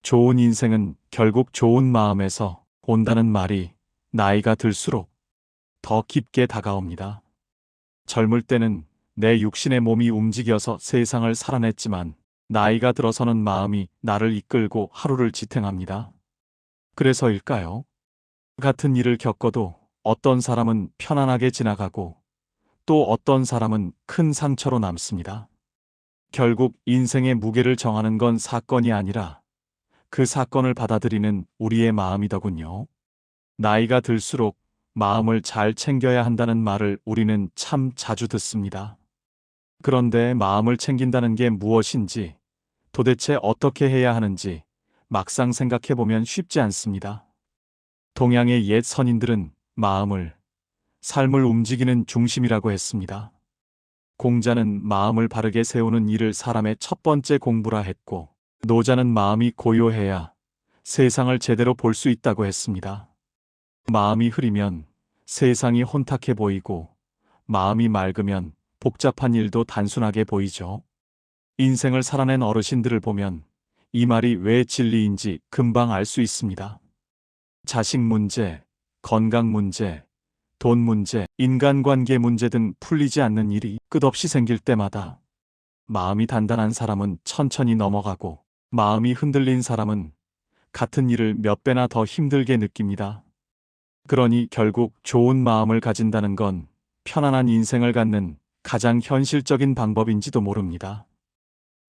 좋은 인생은 결국 좋은 마음에서 온다는 말이 나이가 들수록 더 깊게 다가옵니다. 젊을 때는 내 육신의 몸이 움직여서 세상을 살아냈지만 나이가 들어서는 마음이 나를 이끌고 하루를 지탱합니다. 그래서일까요? 같은 일을 겪어도 어떤 사람은 편안하게 지나가고 또 어떤 사람은 큰 상처로 남습니다. 결국 인생의 무게를 정하는 건 사건이 아니라 그 사건을 받아들이는 우리의 마음이더군요. 나이가 들수록 마음을 잘 챙겨야 한다는 말을 우리는 참 자주 듣습니다. 그런데 마음을 챙긴다는 게 무엇인지, 도대체 어떻게 해야 하는지 막상 생각해보면 쉽지 않습니다. 동양의 옛 선인들은 마음을, 삶을 움직이는 중심이라고 했습니다. 공자는 마음을 바르게 세우는 일을 사람의 첫 번째 공부라 했고, 노자는 마음이 고요해야 세상을 제대로 볼 수 있다고 했습니다. 마음이 흐리면 세상이 혼탁해 보이고, 마음이 맑으면 복잡한 일도 단순하게 보이죠. 인생을 살아낸 어르신들을 보면 이 말이 왜 진리인지 금방 알 수 있습니다. 자식 문제, 건강 문제, 돈 문제, 인간관계 문제 등 풀리지 않는 일이 끝없이 생길 때마다 마음이 단단한 사람은 천천히 넘어가고 마음이 흔들린 사람은 같은 일을 몇 배나 더 힘들게 느낍니다. 그러니 결국 좋은 마음을 가진다는 건 편안한 인생을 갖는 가장 현실적인 방법인지도 모릅니다.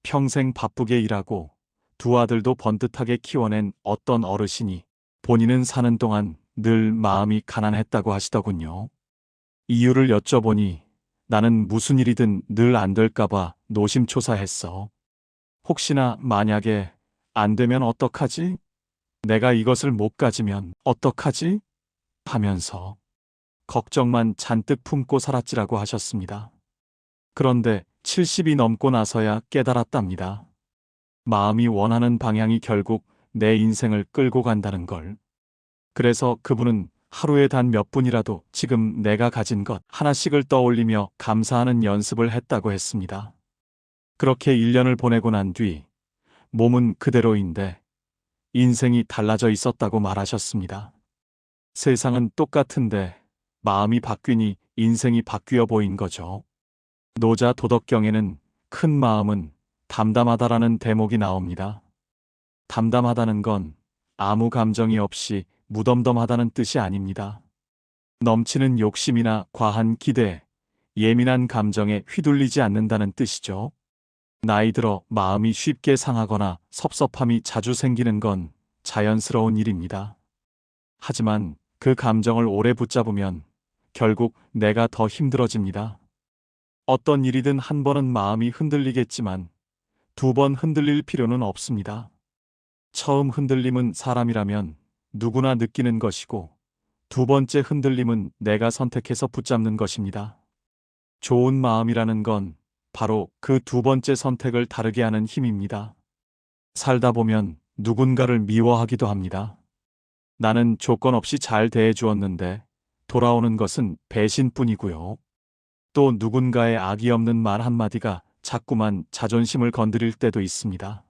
평생 바쁘게 일하고 두 아들도 번듯하게 키워낸 어떤 어르신이 본인은 사는 동안 늘 마음이 가난했다고 하시더군요. 이유를 여쭤보니 나는 무슨 일이든 늘 안 될까봐 노심초사했어. 혹시나 만약에 안 되면 어떡하지? 내가 이것을 못 가지면 어떡하지? 하면서 걱정만 잔뜩 품고 살았지라고 하셨습니다. 그런데 70이 넘고 나서야 깨달았답니다. 마음이 원하는 방향이 결국 내 인생을 끌고 간다는 걸. 그래서 그분은 하루에 단 몇 분이라도 지금 내가 가진 것 하나씩을 떠올리며 감사하는 연습을 했다고 했습니다. 그렇게 1년을 보내고 난 뒤 몸은 그대로인데 인생이 달라져 있었다고 말하셨습니다. 세상은 똑같은데 마음이 바뀌니 인생이 바뀌어 보인 거죠. 노자 도덕경에는 큰 마음은 담담하다라는 대목이 나옵니다. 담담하다는 건 아무 감정이 없이 무덤덤하다는 뜻이 아닙니다. 넘치는 욕심이나 과한 기대, 예민한 감정에 휘둘리지 않는다는 뜻이죠. 나이 들어 마음이 쉽게 상하거나 섭섭함이 자주 생기는 건 자연스러운 일입니다. 하지만 그 감정을 오래 붙잡으면 결국 내가 더 힘들어집니다. 어떤 일이든 한 번은 마음이 흔들리겠지만 두 번 흔들릴 필요는 없습니다. 처음 흔들림은 사람이라면 누구나 느끼는 것이고 두 번째 흔들림은 내가 선택해서 붙잡는 것입니다. 좋은 마음이라는 건 바로 그 두 번째 선택을 다르게 하는 힘입니다. 살다 보면 누군가를 미워하기도 합니다. 나는 조건 없이 잘 대해주었는데 돌아오는 것은 배신뿐이고요. 또 누군가의 악의 없는 말 한마디가 자꾸만 자존심을 건드릴 때도 있습니다.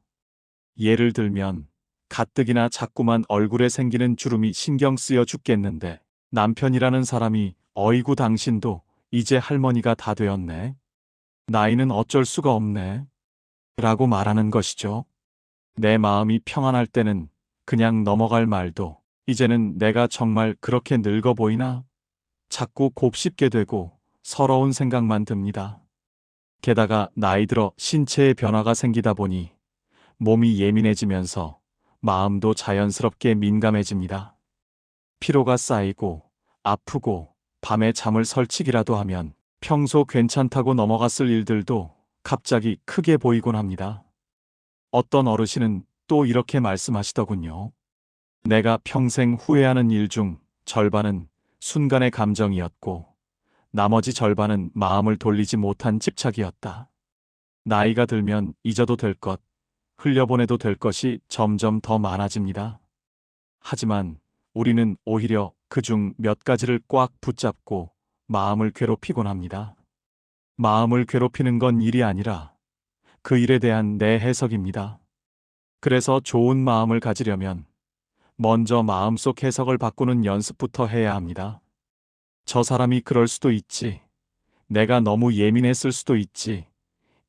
예를 들면 가뜩이나 자꾸만 얼굴에 생기는 주름이 신경 쓰여 죽겠는데 남편이라는 사람이 어이구 당신도 이제 할머니가 다 되었네. 나이는 어쩔 수가 없네. 라고 말하는 것이죠. 내 마음이 평안할 때는 그냥 넘어갈 말도 이제는 내가 정말 그렇게 늙어 보이나? 자꾸 곱씹게 되고 서러운 생각만 듭니다. 게다가 나이 들어 신체에 변화가 생기다 보니 몸이 예민해지면서 마음도 자연스럽게 민감해집니다. 피로가 쌓이고 아프고 밤에 잠을 설치기라도 하면 평소 괜찮다고 넘어갔을 일들도 갑자기 크게 보이곤 합니다. 어떤 어르신은 또 이렇게 말씀하시더군요. 내가 평생 후회하는 일 중 절반은 순간의 감정이었고 나머지 절반은 마음을 돌리지 못한 집착이었다. 나이가 들면 잊어도 될 것, 흘려보내도 될 것이 점점 더 많아집니다. 하지만 우리는 오히려 그중 몇 가지를 꽉 붙잡고 마음을 괴롭히곤 합니다. 마음을 괴롭히는 건 일이 아니라 그 일에 대한 내 해석입니다. 그래서 좋은 마음을 가지려면 먼저 마음속 해석을 바꾸는 연습부터 해야 합니다. 저 사람이 그럴 수도 있지. 내가 너무 예민했을 수도 있지.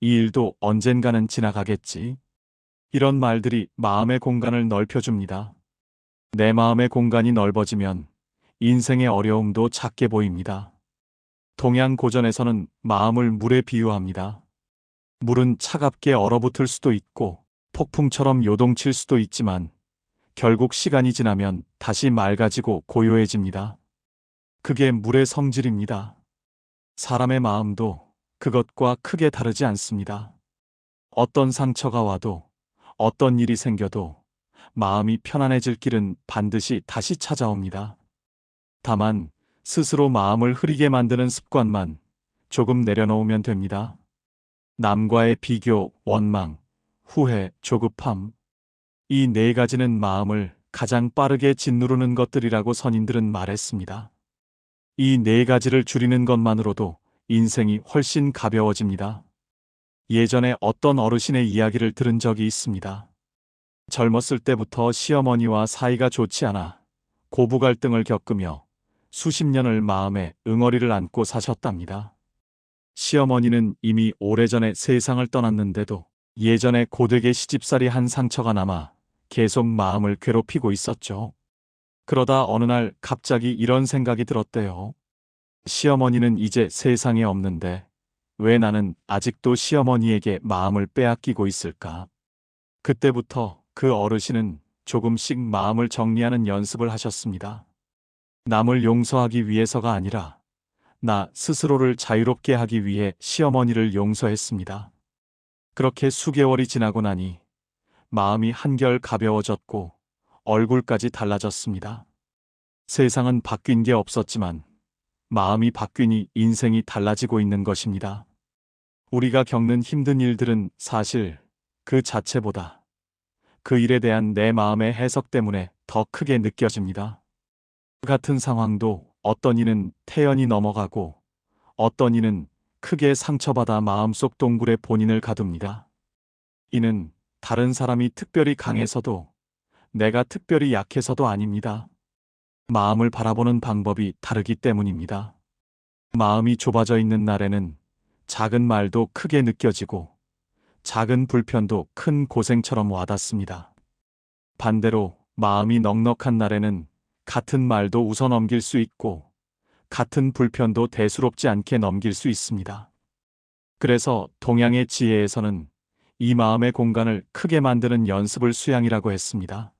이 일도 언젠가는 지나가겠지. 이런 말들이 마음의 공간을 넓혀줍니다. 내 마음의 공간이 넓어지면 인생의 어려움도 작게 보입니다. 동양고전에서는 마음을 물에 비유합니다. 물은 차갑게 얼어붙을 수도 있고 폭풍처럼 요동칠 수도 있지만 결국 시간이 지나면 다시 맑아지고 고요해집니다. 그게 물의 성질입니다. 사람의 마음도 그것과 크게 다르지 않습니다. 어떤 상처가 와도 어떤 일이 생겨도 마음이 편안해질 길은 반드시 다시 찾아옵니다. 다만 스스로 마음을 흐리게 만드는 습관만 조금 내려놓으면 됩니다. 남과의 비교, 원망, 후회, 조급함, 이 네 가지는 마음을 가장 빠르게 짓누르는 것들이라고 선인들은 말했습니다. 이 네 가지를 줄이는 것만으로도 인생이 훨씬 가벼워집니다. 예전에 어떤 어르신의 이야기를 들은 적이 있습니다. 젊었을 때부터 시어머니와 사이가 좋지 않아 고부 갈등을 겪으며 수십 년을 마음에 응어리를 안고 사셨답니다. 시어머니는 이미 오래전에 세상을 떠났는데도 예전에 고되게 시집살이 한 상처가 남아 계속 마음을 괴롭히고 있었죠. 그러다 어느 날 갑자기 이런 생각이 들었대요. 시어머니는 이제 세상에 없는데 왜 나는 아직도 시어머니에게 마음을 빼앗기고 있을까? 그때부터 그 어르신은 조금씩 마음을 정리하는 연습을 하셨습니다. 남을 용서하기 위해서가 아니라 나 스스로를 자유롭게 하기 위해 시어머니를 용서했습니다. 그렇게 수개월이 지나고 나니 마음이 한결 가벼워졌고 얼굴까지 달라졌습니다. 세상은 바뀐 게 없었지만 마음이 바뀌니 인생이 달라지고 있는 것입니다. 우리가 겪는 힘든 일들은 사실 그 자체보다 그 일에 대한 내 마음의 해석 때문에 더 크게 느껴집니다. 같은 상황도 어떤 이는 태연히 넘어가고 어떤 이는 크게 상처받아 마음속 동굴에 본인을 가둡니다. 이는 다른 사람이 특별히 강해서도 내가 특별히 약해서도 아닙니다. 마음을 바라보는 방법이 다르기 때문입니다. 마음이 좁아져 있는 날에는 작은 말도 크게 느껴지고 작은 불편도 큰 고생처럼 와닿습니다. 반대로 마음이 넉넉한 날에는 같은 말도 웃어 넘길 수 있고 같은 불편도 대수롭지 않게 넘길 수 있습니다. 그래서 동양의 지혜에서는 이 마음의 공간을 크게 만드는 연습을 수양이라고 했습니다.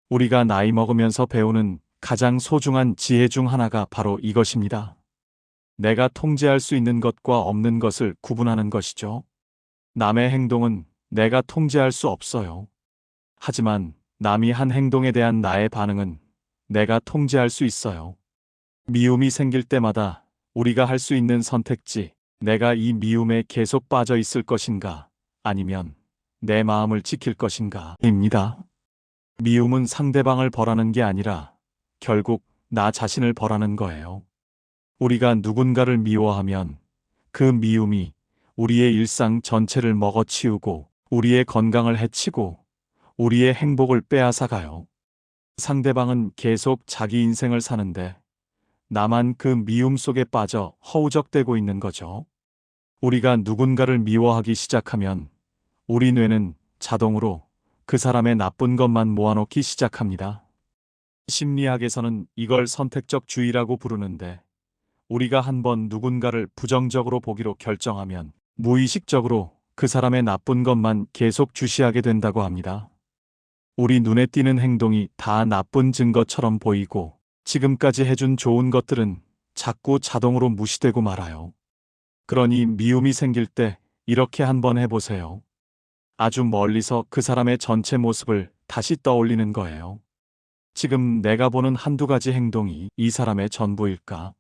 우리가 나이 먹으면서 배우는 가장 소중한 지혜 중 하나가 바로 이것입니다. 내가 통제할 수 있는 것과 없는 것을 구분하는 것이죠. 남의 행동은 내가 통제할 수 없어요. 하지만 남이 한 행동에 대한 나의 반응은 내가 통제할 수 있어요. 미움이 생길 때마다 우리가 할 수 있는 선택지, 내가 이 미움에 계속 빠져 있을 것인가, 아니면 내 마음을 지킬 것인가, 입니다. 미움은 상대방을 벌하는 게 아니라 결국 나 자신을 벌하는 거예요. 우리가 누군가를 미워하면 그 미움이 우리의 일상 전체를 먹어치우고 우리의 건강을 해치고 우리의 행복을 빼앗아가요. 상대방은 계속 자기 인생을 사는데 나만 그 미움 속에 빠져 허우적대고 있는 거죠. 우리가 누군가를 미워하기 시작하면 우리 뇌는 자동으로 그 사람의 나쁜 것만 모아놓기 시작합니다. 심리학에서는 이걸 선택적 주의라고 부르는데 우리가 한번 누군가를 부정적으로 보기로 결정하면 무의식적으로 그 사람의 나쁜 것만 계속 주시하게 된다고 합니다. 우리 눈에 띄는 행동이 다 나쁜 증거처럼 보이고 지금까지 해준 좋은 것들은 자꾸 자동으로 무시되고 말아요. 그러니 미움이 생길 때 이렇게 한번 해보세요. 아주 멀리서 그 사람의 전체 모습을 다시 떠올리는 거예요. 지금 내가 보는 한두 가지 행동이 이 사람의 전부일까?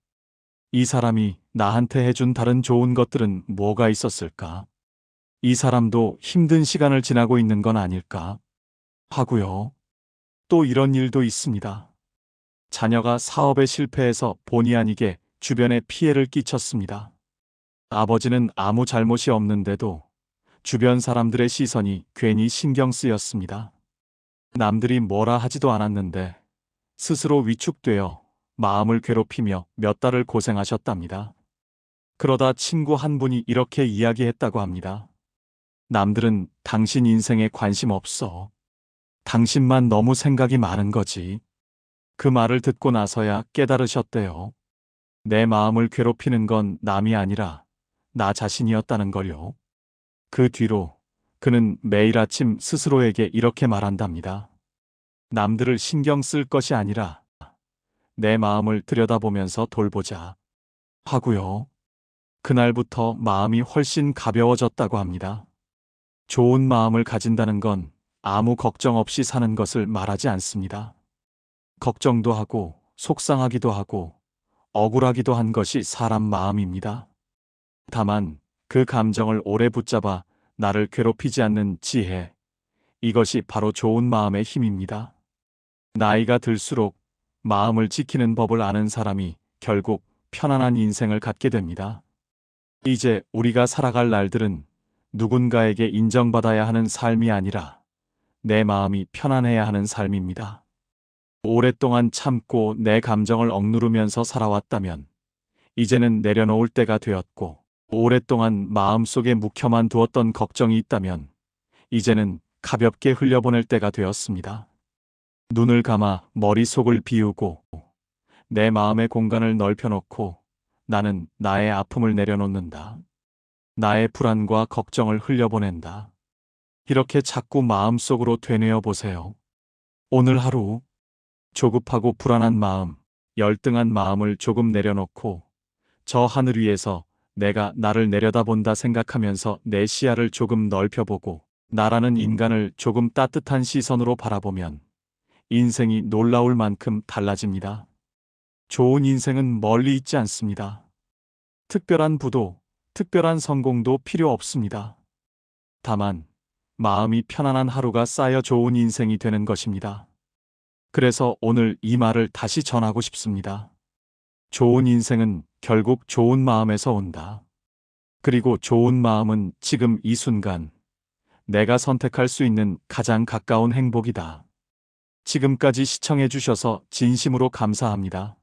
이 사람이 나한테 해준 다른 좋은 것들은 뭐가 있었을까? 이 사람도 힘든 시간을 지나고 있는 건 아닐까? 하고요. 또 이런 일도 있습니다. 자녀가 사업에 실패해서 본의 아니게 주변에 피해를 끼쳤습니다. 아버지는 아무 잘못이 없는데도 주변 사람들의 시선이 괜히 신경 쓰였습니다. 남들이 뭐라 하지도 않았는데 스스로 위축되어 마음을 괴롭히며 몇 달을 고생하셨답니다. 그러다 친구 한 분이 이렇게 이야기했다고 합니다. 남들은 당신 인생에 관심 없어. 당신만 너무 생각이 많은 거지. 그 말을 듣고 나서야 깨달으셨대요. 내 마음을 괴롭히는 건 남이 아니라 나 자신이었다는 걸요. 그 뒤로 그는 매일 아침 스스로에게 이렇게 말한답니다. 남들을 신경 쓸 것이 아니라 내 마음을 들여다보면서 돌보자 하고요. 그날부터 마음이 훨씬 가벼워졌다고 합니다. 좋은 마음을 가진다는 건 아무 걱정 없이 사는 것을 말하지 않습니다. 걱정도 하고 속상하기도 하고 억울하기도 한 것이 사람 마음입니다. 다만 그 감정을 오래 붙잡아 나를 괴롭히지 않는 지혜, 이것이 바로 좋은 마음의 힘입니다. 나이가 들수록 마음을 지키는 법을 아는 사람이 결국 편안한 인생을 갖게 됩니다. 이제 우리가 살아갈 날들은 누군가에게 인정받아야 하는 삶이 아니라 내 마음이 편안해야 하는 삶입니다. 오랫동안 참고 내 감정을 억누르면서 살아왔다면 이제는 내려놓을 때가 되었고, 오랫동안 마음속에 묵혀만 두었던 걱정이 있다면 이제는 가볍게 흘려보낼 때가 되었습니다. 눈을 감아 머릿속을 비우고 내 마음의 공간을 넓혀놓고 나는 나의 아픔을 내려놓는다. 나의 불안과 걱정을 흘려보낸다. 이렇게 자꾸 마음속으로 되뇌어 보세요. 오늘 하루 조급하고 불안한 마음, 열등한 마음을 조금 내려놓고 저 하늘 위에서 내가 나를 내려다본다 생각하면서 내 시야를 조금 넓혀보고 나라는 인간을 조금 따뜻한 시선으로 바라보면 인생이 놀라울 만큼 달라집니다. 좋은 인생은 멀리 있지 않습니다. 특별한 부도, 특별한 성공도 필요 없습니다. 다만 마음이 편안한 하루가 쌓여 좋은 인생이 되는 것입니다. 그래서 오늘 이 말을 다시 전하고 싶습니다. 좋은 인생은 결국 좋은 마음에서 온다. 그리고 좋은 마음은 지금 이 순간 내가 선택할 수 있는 가장 가까운 행복이다. 지금까지 시청해 주셔서 진심으로 감사합니다.